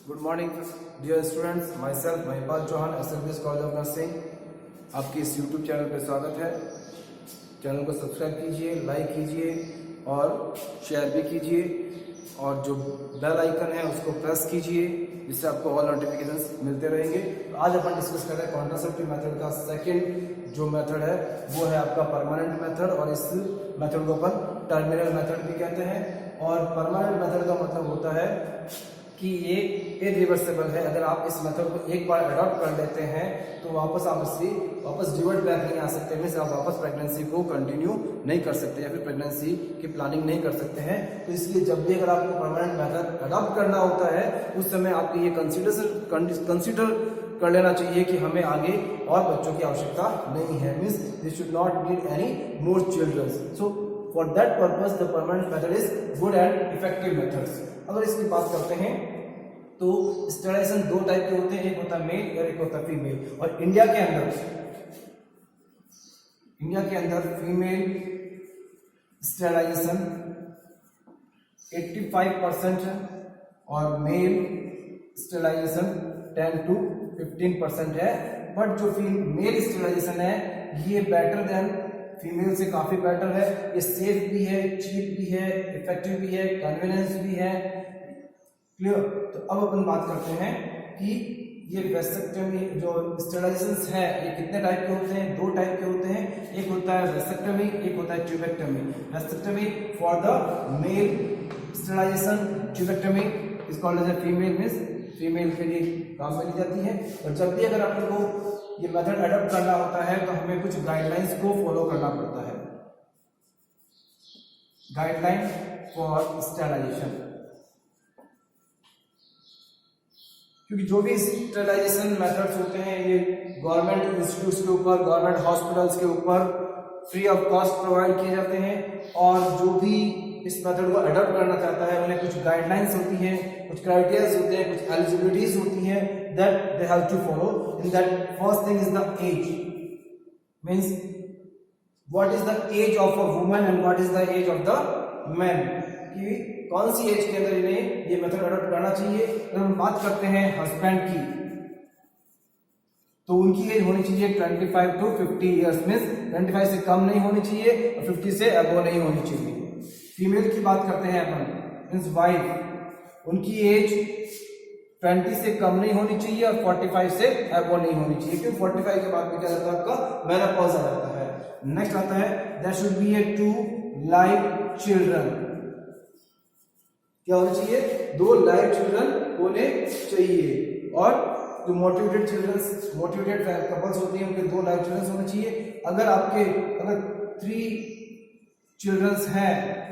Good morning dear students, my self Mahipal Chauhan, SLBS college of nursing. आपके इस YouTube channel पर स्वागत है। चैनल को सब्सक्राइब कीजिए, लाइक कीजिए और शेयर भी कीजिए, और जो बेल आइकन है उसको प्रेस कीजिए, जिससे आपको ऑल नोटिफिकेशंस मिलते रहेंगे। तो आज अपन डिस्कस कर रहे हैं कॉन्ट्रासेप्टिव मेथड का सेकंड जो मेथड है वो है आपका परमानेंट मेथड, और इस मेथड को अपन टर्मिनल मेथड भी कहते हैं। और परमानेंट मेथड का मतलब होता है कि ये इरिवर्सिबल है। अगर आप इस मेथड को एक बार अडॉप्ट कर लेते हैं तो वापस आप इससे रिवर्ट बैक नहीं आ सकते, मीन्स आप वापस प्रेगनेंसी को कंटिन्यू नहीं कर सकते या फिर प्रेगनेंसी की प्लानिंग नहीं कर सकते हैं। तो इसलिए जब भी अगर आपको परमानेंट मेथड अडॉप्ट करना होता है उस समय आपको ये कंसिडर कर लेना चाहिए कि हमें आगे और बच्चों की आवश्यकता नहीं है, means they should not need any more children. So for that purpose the permanent method is good and effective methods. अगर इसकी बात करते हैं तो स्टेरिलाइजेशन दो टाइप के होते हैं, एक होता है मेल और एक होता है फीमेल। और इंडिया के अंदर फीमेल स्टेरिलाइजेशन 85% है और मेल स्टेरिलाइजेशन 10 to 15% है। बट जो मेल स्टेरिलाइजेशन है ये बेटर देन फीमेल से काफी बेटर है। ये सेफ भी है, चीप भी है, इफेक्टिव भी है, कन्वीनियंस भी है। क्लियर? तो अब अपन बात करते हैं कि ये वेसेक्टमी जो स्टेरिलाइजेशंस है ये कितने टाइप के होते हैं। दो टाइप के होते हैं, एक होता है वेसेक्टमी, एक होता है tubectomy. Vasectomy for the male sterilisation, tubectomy is called as a female, means female के लिए काम में ली जाती है। और जब भी अगर अपन को ये मेथड अडॉप्ट करना होता है तो हमें कुछ गाइडलाइंस को फॉलो करना पड़ता है। गाइडलाइन फॉर स्टेरिलाइजेशन, क्योंकि जो भी स्टेरिलाइजेशन मेथड्स होते हैं ये गवर्नमेंट इंस्टीट्यूट्स के ऊपर, गवर्नमेंट हॉस्पिटल्स के ऊपर फ्री ऑफ कॉस्ट प्रोवाइड किए जाते हैं। और जो भी इस मेथड को अडॉप्ट करना चाहता है उन्हें कुछ गाइडलाइंस होती हैं, कुछ क्राइटेरियाज होते हैं, कुछ एलिजिबिलिटीज होती हैं that they have to follow. In that first thing is the age, means what is the age of a woman and what is the age of the man, कि कौन सी एज के अंदर इन्हें ये मेथड अडॉप्ट करना चाहिए। अगर हम बात करते हैं हस्बैंड की तो उनकी एज होनी चाहिए 25 to 50 ईयर्स, मींस 25 से कम नहीं होनी चाहिए और 50 से अबव नहीं होनी चाहिए। फीमेल की बात करते हैं अपन, मींस वाइफ, उनकी एज 20 से कम नहीं होनी चाहिए और 45 से अबव नहीं होनी चाहिए, क्योंकि 45 के बाद भी क्या जाता है आपका मेनोपॉज आ जाता है। नेक्स्ट आता है there should be a 2 live children, क्या होना चाहिए, 2 लाइव चिल्ड्रन होने चाहिए। और जो मोटिवेटेड कपल्स होती हैं उनके 2 लाइव चिल्ड्रन होने चाहिए। अगर 3 चिल्ड्रंस हैं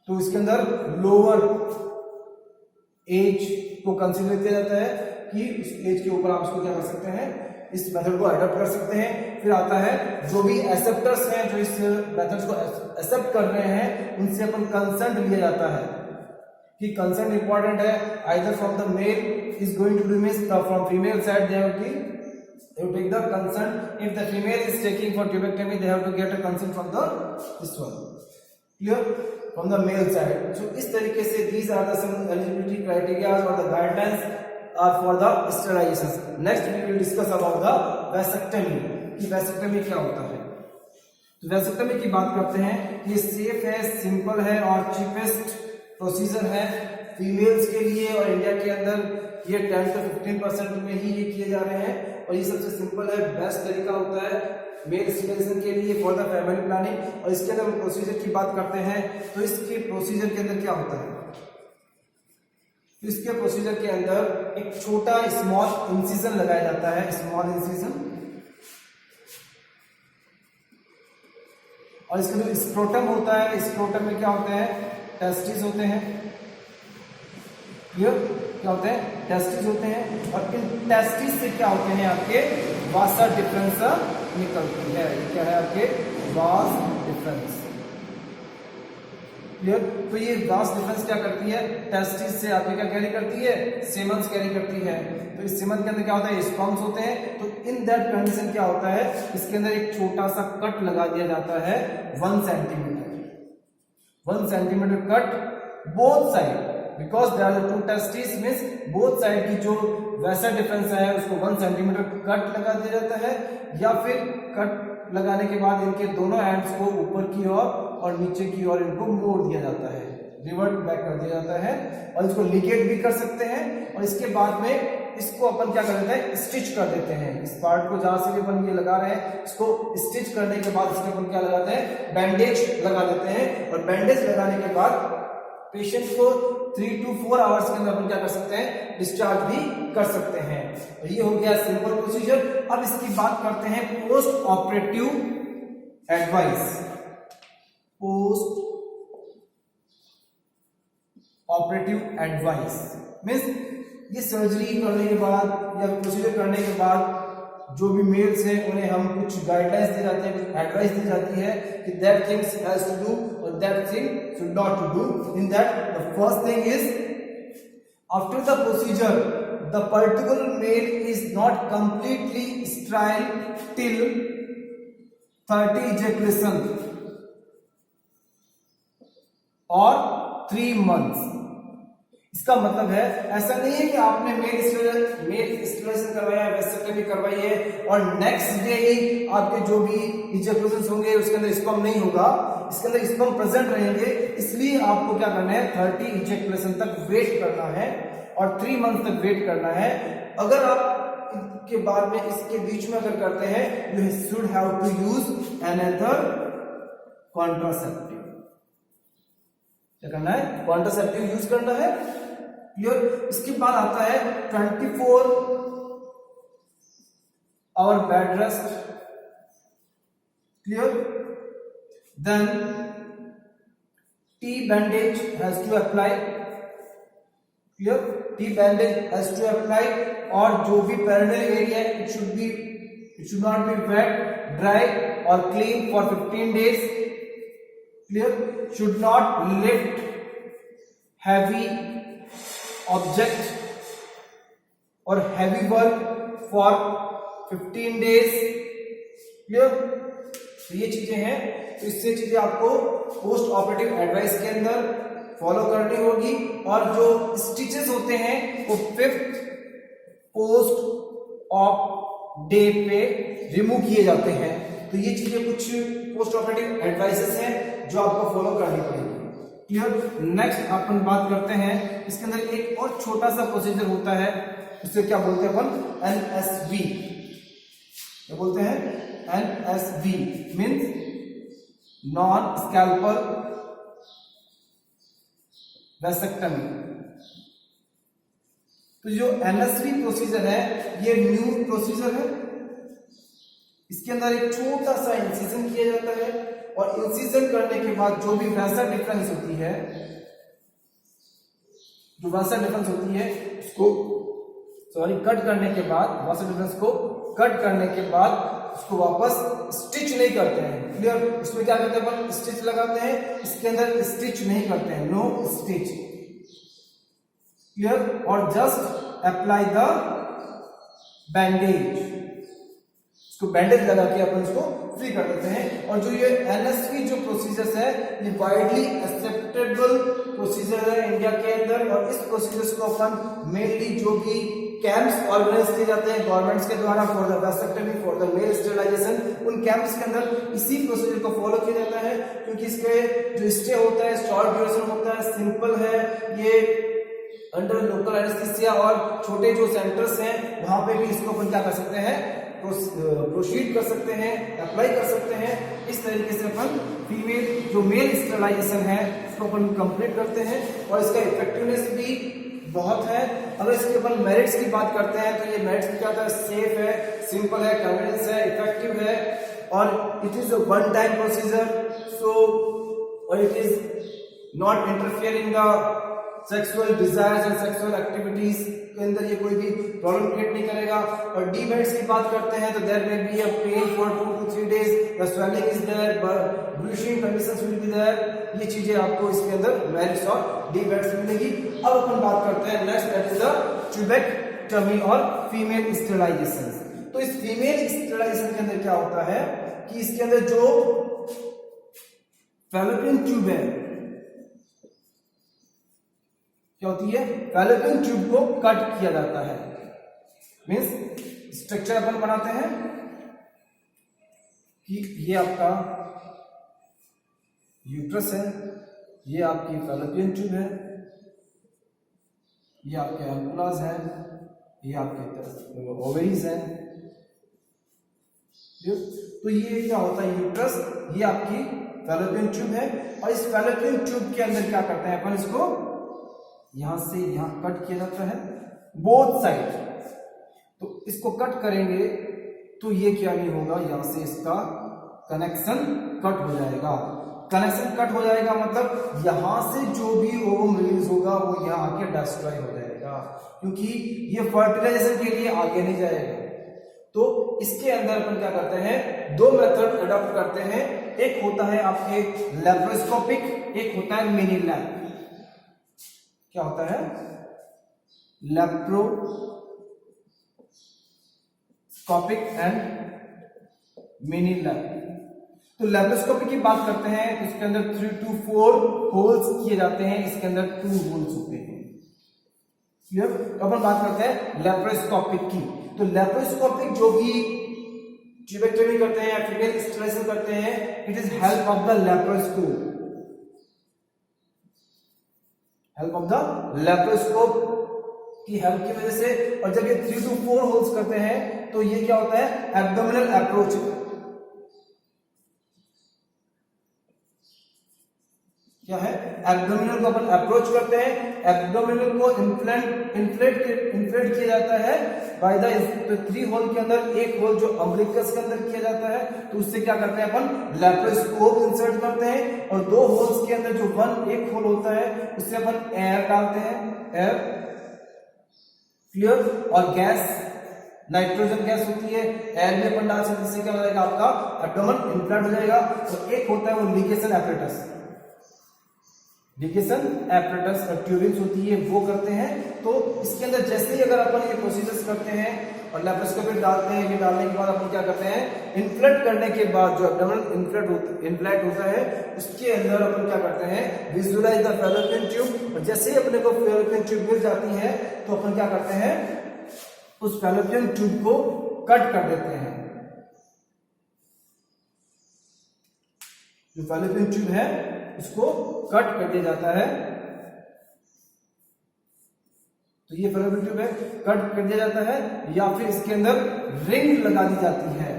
तो इसके अंदर लोअर एज को कंसीडर किया जाता है कि उस एज के ऊपर आप इसको क्या कर सकते हैं, इस मेथड को अडॉप्ट कर सकते हैं। फिर आता है जो भी एक्सेप्टर्स हैं जो इस मेथड को एक्सेप्ट कर रहे हैं उनसे अपन कंसेंट लिया जाता है कि कंसेंट इंपॉर्टेंट है। Either from the male is going to means from female side they have to take the consent. If the female is taking for tubectomy they have to get a consent from this one, clear, from the male side. So इस तरीके से these are the some eligibility criteria or the guidelines are for the sterilization. Next we will discuss about the vasectomy, कि vasectomy क्या होता है। तो vasectomy की बात करते हैं, ये सेफ है, सिंपल है और चीपेस्ट प्रोसीजर है फीमेल्स के लिए। और इंडिया के अंदर ये 10 to 15% में ही ये किए जा रहे हैं और ये सबसे सिंपल है, बेस्ट तरीका होता है मेल स्टेरिलाइजेशन के लिए फॉर द फैमिली प्लानिंग। और इसके अंदर प्रोसीजर की बात करते हैं तो इसके प्रोसीजर के अंदर क्या होता है, इसके प्रोसीजर के अंदर एक छोटा स्मॉल इंसिजन लगाया जाता है, स्मॉल इंसिजन। और इसके जो स्क्रोटम होता है, स्क्रोटम में क्या होते हैं, टेस्टिस होते हैं। क्लियर? क्या होते हैं, टेस्टिस होते हैं। और इन टेस्टिस से क्या होते हैं, आपके वासा डिफरेंस निकलती है। ये क्या है, आपके वास डिफरेंस। क्लियर? तो ये वास डिफरेंस क्या करती है, टेस्टिस से आपके क्या कैरी करती है, सेमन्स कैरी करती है। तो इस सेमन के अंदर क्या होता है, स्पर्म्स होते हैं। तो इन दैट कंडीशन क्या होता है, इसके अंदर एक छोटा सा कट लगा दिया जाता है 1 centimetre cut both side, because they are the two testis means both side की जो वैसा डिफरेंस है उसको 1 सेंटीमीटर कट लगा दिया जाता है, या फिर कट लगाने के बाद इनके दोनों एंड्स को ऊपर की ओर और नीचे की ओर इनको मोड़ दिया जाता है, रिवर्ट बैक कर दिया जाता है, और इसको लिगेट भी कर सकते हैं। और इसके बाद में इसको अपन क्या कर देते हैं, स्टिच कर देते हैं। इस पार्ट को जहां से भी अपन ये लगा रहे हैं इसको स्टिच करने के बाद इसके अपन क्या लगाते हैं, बैंडेज लगा देते हैं। और बैंडेज लगाने के बाद पेशेंट को 3 to 4 आवर्स के अंदर अपन क्या कर सकते हैं, डिस्चार्ज भी कर सकते हैं। और ये हो गया सिंपल प्रोसीजर। अब इसकी बात करते हैं post operative advice. Post operative advice means ये सर्जरी करने के बाद या प्रोसीजर करने के बाद जो भी मेल्स हैं उन्हें हम कुछ गाइडलाइंस दी जाती है, कुछ एडवाइस दी जाती है कि that things has to do और that thing should not to do. In that the first thing is after the procedure the particular male is not completely sterile till 30 ejaculation और 3 months। इसका मतलब है ऐसा नहीं है कि आपने मेल स्टेरिलाइजेशन करवाया है, वेस्टेक्टमी करवाई है और नेक्स्ट डे ही आपके जो भी इजैकुलेशंस होंगे उसके अंदर स्पर्म नहीं होगा, इसके अंदर स्पर्म प्रेजेंट रहेंगे। इसलिए आपको क्या करना है, 30 इजैकुलेशन तक वेट करना है और 3 months तक वेट करना है। अगर आप के बाद में इसके बीच में अगर करते हैं, you should have to use another contraceptive. क्या करना है, कॉन्ट्रासेप्टिव यूज करना है। क्लियर। इसके बाद आता है 24 hour bed rest. Clear. Then T bandage has to apply. Clear. T bandage has to apply और जो भी perineal area it should not be wet, dry और clean for 15 days। Clear? Should not lift heavy object or heavy work for 15 days. Clear? तो ये चीजें हैं, तो इससे चीजें आपको पोस्ट ऑपरेटिव एडवाइस के अंदर फॉलो करनी होगी। और जो स्टिचेस होते हैं वो 5th पोस्ट ऑप डे पे रिमूव किए जाते हैं। तो ये चीजें कुछ पोस्ट ऑपरेटिव एडवाइसेस हैं जो आपको फॉलो करनी पड़ेगी। क्लियर। नेक्स्ट अपन बात करते हैं, इसके अंदर एक और छोटा सा प्रोसीजर होता है, उसे क्या बोलते हैं अपन, NSV। क्या बोलते हैं, NSV means non scalpel vasectomy. तो जो NSV प्रोसीजर है ये न्यू प्रोसीजर है। इसके अंदर एक छोटा सा इंसिजन किया जाता है और इंसिजन करने के बाद जो भी वैसा डिफरेंस होती है, उसको कट करने के बाद, वैसा डिफरेंस को कट करने के बाद उसको वापस स्टिच नहीं करते हैं। क्लियर। इसमें क्या करते हैं अपन, स्टिच लगाते हैं, इसके अंदर स्टिच नहीं करते हैं, नो स्टिच। क्लियर। और जस्ट अप्लाई द बैंडेज, इसको बैंडेज लगा के अपन इसको फ्री कर देते हैं। और जो ये NSV जो प्रोसीजर्स है ये वाइडली एक्सेप्टेबल प्रोसीजर है इंडिया के अंदर। और इस प्रोसीजर्स को अपन मेनली जो भी कैंप्स ऑर्गेनाइज किए जाते हैं गवर्नमेंट्स के द्वारा for the vasectomy, for the male sterilisation, उन कैंप्स के अंदर इसी प्रोसीजर को फॉलो किया जाता है। क्योंकि इसके जो स्टे होता है, शॉर्ट ड्यूरेशन होता है, सिंपल है, ये अंडर लोकल एनेस्थीसिया और छोटे जो सेंटर्स हैं वहां पे भी इसको अपन क्या कर सकते हैं, प्रोसीड कर सकते हैं, अप्लाई कर सकते हैं। इस तरीके से अपन फीमेल जो मेल स्टेरिलाइजेशन है उसको अपन कंप्लीट करते हैं और इसका इफेक्टिवनेस भी बहुत है। अगर इसके अपन मेरिट्स की बात करते हैं तो ये मेरिट्स क्या होता है, सेफ है, सिंपल है, कन्वीनियंस है, इफेक्टिव है और it is a one time procedure. So और it is not interfering the sexual desires and sexual activities के अंदर ये कोई भी प्रॉब्लम क्रिएट नहीं करेगा। और डीमेरिट्स की बात करते हैं तो there may be a pain for 2 to 3 days, the swelling is there, blushing conditions will be there. ये चीजें आपको इसके अंदर मेरिट्स और डीमेरिट्स मिलेगी। अब अपन बात करते हैं next, that is the tubectomy और फीमेल स्टेरिलाइजेशन। तो इस फीमेल स्टेरिलाइजेशन के अंदर क्या होता है कि इसके अंदर जो फैलोपियन ट्यूब है, क्या होती है, फैलोपियन ट्यूब को कट किया जाता है। मीन्स स्ट्रक्चर अपन बनाते हैं कि ये आपका यूट्रस है, ये आपकी फैलोपियन ट्यूब है, ये आपके एम्पुलास है, ये आपके ओवरीज है। तो ये क्या होता है, यूट्रस, ये आपकी फैलोपियन ट्यूब है। और इस फैलोपियन ट्यूब के अंदर क्या करते हैं अपन, इसको यहां से यहां कट किया जाता है बोथ साइड। तो इसको कट करेंगे तो ये क्या नहीं होगा, यहां से इसका कनेक्शन कट हो जाएगा। कनेक्शन कट हो जाएगा मतलब यहां से जो भी ओवम रिलीज होगा वो यहां आके डिस्ट्रॉय हो जाएगा, क्योंकि ये फर्टिलाइजेशन के लिए आगे नहीं जाएगा। तो इसके अंदर अपन क्या करते हैं, दो मेथड अडॉप्ट करते हैं। एक होता है आपके लैप्रोस्कोपिक, एक होता है मिनी लैप। क्या होता है, लैप्रोस्कोपिक एंड मिनी लैप। तो लैप्रोस्कोपी की बात करते हैं तो इसके अंदर 3 to 4 होल्स किए जाते हैं, इसके अंदर 2 होल्स होते हैं। क्लियर? तो अपन बात करते हैं लैप्रोस्कोपिक की। तो लैप्रोस्कोपिक जो भी ट्यूबेक्टमी करते हैं या फीमेल स्टेरिलाइजेशन करते हैं, it is help of the laparoscope, help of the laparoscope की हेल्प की वजह से। और जब ये 3 to 4 होल्स करते हैं तो ये क्या होता है, एब्डोमिनल अप्रोच। क्या है, एब्डोमिनल को अपन अप्रोच करते हैं। एब्डोमिनल को इन्फ्लेट किया जाता है बाय द 3 होल के अंदर, एक होल जो अम्बिलिकस के अंदर किया जाता है। तो उससे क्या करते हैं अपन, लैप्रोस्कोप इंसर्ट करते हैं। और 2 होल्स के अंदर जो एक होल होता है उससे अपन एयर डालते हैं, एयर। क्लियर? और गैस, नाइट्रोजन गैस होती है, एयर में अपन डाल सकते हैं। इससे क्या हो जाएगा, आपका एब्डोमेन इन्फ्लेट हो जाएगा। और एक होता है वो लिगेशन एपरेटस, लिगेशन एपरेटस और ट्यूबिंग्स होती है, वो करते हैं। तो इसके अंदर जैसे ही अगर अपन ये प्रोसीजर्स करते हैं और लैप्रोस्कोपी डालते हैं, ये डालने के बाद अपन क्या करते हैं, इन्फ्लेट करने के बाद जो एब्डोमेन इन्फ्लेट होता है उसके अंदर अपन क्या करते हैं, विजुअलाइज द फैलोपियन ट्यूब। और जैसे ही अपने को फैलोपियन ट्यूब मिल जाती है तो अपन क्या करते हैं, उस फैलोपियन ट्यूब को कट कर देते हैं। जो फैलोपियन ट्यूब है उसको कट कर दिया जाता है। तो ये फैलोपियन ट्यूब है, कट कर दिया जाता है, या फिर इसके अंदर रिंग लगा दी जाती है।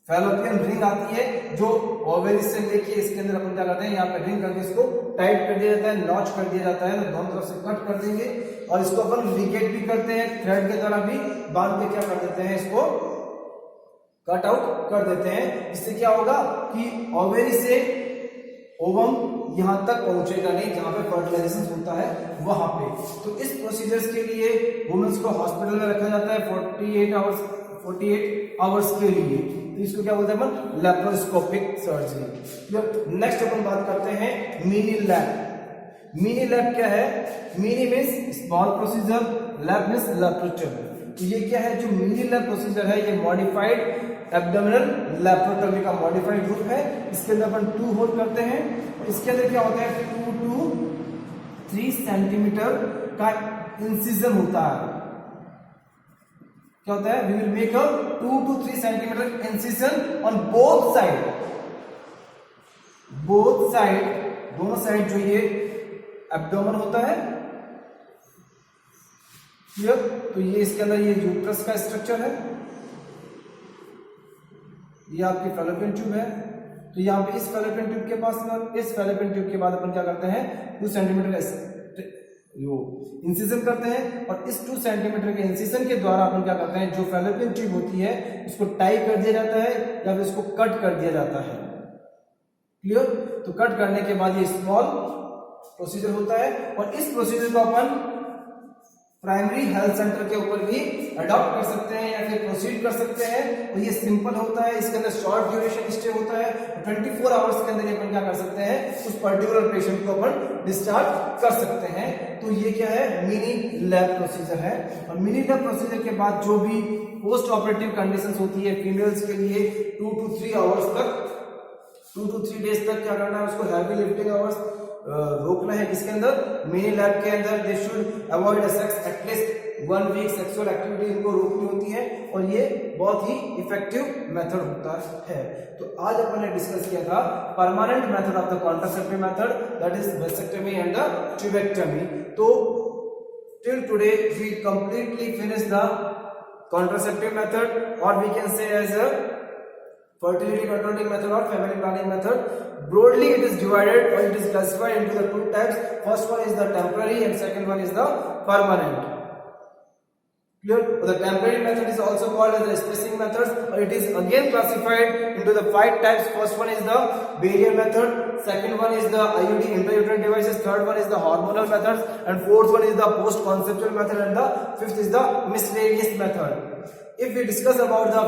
फैलोपियन रिंग आती है जो ओवरी से लेके इसके अंदर अपन क्या करते हैं, यहाँ पे रिंग करके इसको टाइट कर दिया जाता है, नॉच कर दिया जाता है। तो दोनों तरफ से कट कर देंगे और इसको अपन लिगेट भी करते हैं, थ्रेड के द्वारा भी बांध के क्या कर देते हैं, इसको कट आउट कर देते हैं। इससे क्या होगा कि ओवरी से ओवम यहां तक पहुंचेगा नहीं जहां पे फर्टिलाइजेशन होता है वहां पे। तो इस प्रोसीजर्स के लिए वुमेन्स को हॉस्पिटल में रखा जाता है 48 आवर्स के लिए। तो इसको क्या बोलते हैं अपन, लैप्रोस्कोपिक सर्जरी। नेक्स्ट अपन बात करते हैं मिनी लैप। मिनी लैप क्या है, mini means small procedure, lap means laparotomy. तो ये क्या है, जो मिनी लैप प्रोसीजर है ये मॉडिफाइड एब्डोमिनल लैप्रोटमी का मॉडिफाइड रूप है। इसके अंदर अपन 2 होल करते हैं और इसके अंदर क्या होता है, 2 to 3 सेंटीमीटर का इंसिजन होता है। क्या होता है, we will make a 2 to 3 centimetre incision on both side. Both side, दोनों साइड जो ये एब्डोमेन होता है। क्लियर? तो ये इसके अंदर ये यूट्रस का स्ट्रक्चर है, ये आपकी फैलोपियन ट्यूब है। तो यहाँ पे इस फैलोपियन ट्यूब के पास में, इस फैलोपियन ट्यूब के बाद अपन क्या करते हैं, 2 सेंटीमीटर इंसिजन करते हैं। और इस 2 सेंटीमीटर के इंसिजन के द्वारा अपन क्या करते हैं, जो फैलोपियन ट्यूब होती है उसको टाई कर दिया जाता है या फिर इसको कट कर दिया जाता है। क्लियर? तो कट करने के बाद ये स्मॉल प्रोसीजर होता है और इस प्रोसीजर को अपन प्राइमरी हेल्थ सेंटर के ऊपर भी अडॉप्ट कर सकते हैं या फिर प्रोसीड कर सकते हैं। और ये सिंपल होता है, इसके अंदर शॉर्ट ड्यूरेशन स्टे होता है। 24 आवर्स के अंदर अपन क्या कर सकते हैं, उस पर्टिकुलर पेशेंट को अपन डिस्चार्ज कर सकते हैं। तो ये क्या है, मिनी लैप प्रोसीजर है। और मिनी लैप प्रोसीजर के बाद जो भी पोस्ट ऑपरेटिव कंडीशंस होती है फीमेल्स के लिए 2 to 3 आवर्स तक, 2 to 3 डेज तक क्या करना है, उसको हैवी लिफ्टिंग आवर्स रोकना है किसके अंदर, मेल लैब के अंदर। They should avoid sex at least 1 week, sexual activity इनको रोकनी होती है और ये बहुत ही इफेक्टिव मेथड होता है। तो आज अपन ने डिस्कस किया था permanent method of the contraceptive method, that is vasectomy and the tubectomy. तो till today we completely finished the contraceptive method, or we can say as a fertility controlling method or family planning method. Broadly it is divided or it is classified into the two types. First one is the temporary and second one is the permanent. Clear? The temporary method is also called as the spacing method, or it is again classified into the 5 types. First one is the barrier method, second one is the IUD intrauterine devices, third one is the hormonal methods, and fourth one is the post conceptual method, and the fifth is the miscellaneous method. If we discuss about the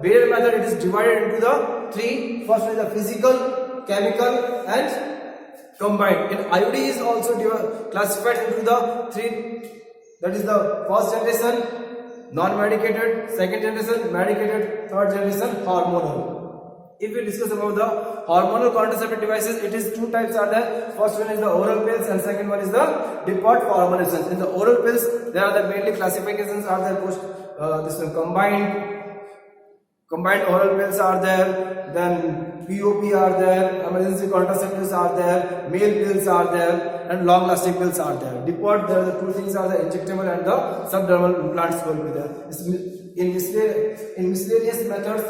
barrier method, it is divided into the 3. First one is the physical, chemical and combined. And IUD is also classified into the 3. That is the first generation non-medicated, second generation medicated, third generation hormonal. If we discuss about the hormonal contraceptive devices, it is 2 types are there. First one is the oral pills and second one is the depot for hormonations. In the oral pills, there are the mainly classifications are there. This one combined oral pills are there, then POP are there, emergency contraceptives are there, male pills are there, and long lasting pills are there. Depot, there are the 2 things are the injectable and the subdermal implants will be there. In miscellaneous methods,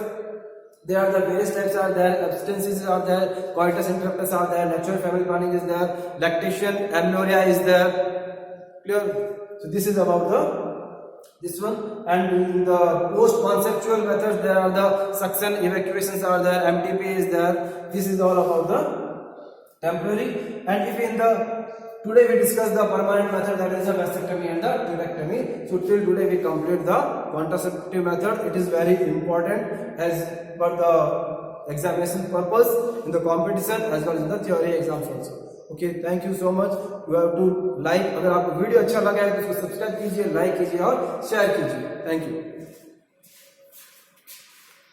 there are the various types are there, abstinences are there, coitus interruptus are there, natural family planning is there, lactation, amenorrhea is there. Clear? So this is about this one. And in the post conceptual methods, there are the suction, evacuations are there, MTP is there. This is all about the temporary. And if in the today we discuss the permanent method, that is the vasectomy and the tubectomy. So till today we complete the contraceptive method. It is very important as per the examination purpose in the competition as well as in the theory exams also. Okay, thank you so much. You have to like, अगर आपको video अच्छा लगा है तो उसको subscribe कीजिए, like कीजिए और शेयर कीजिए. Thank you.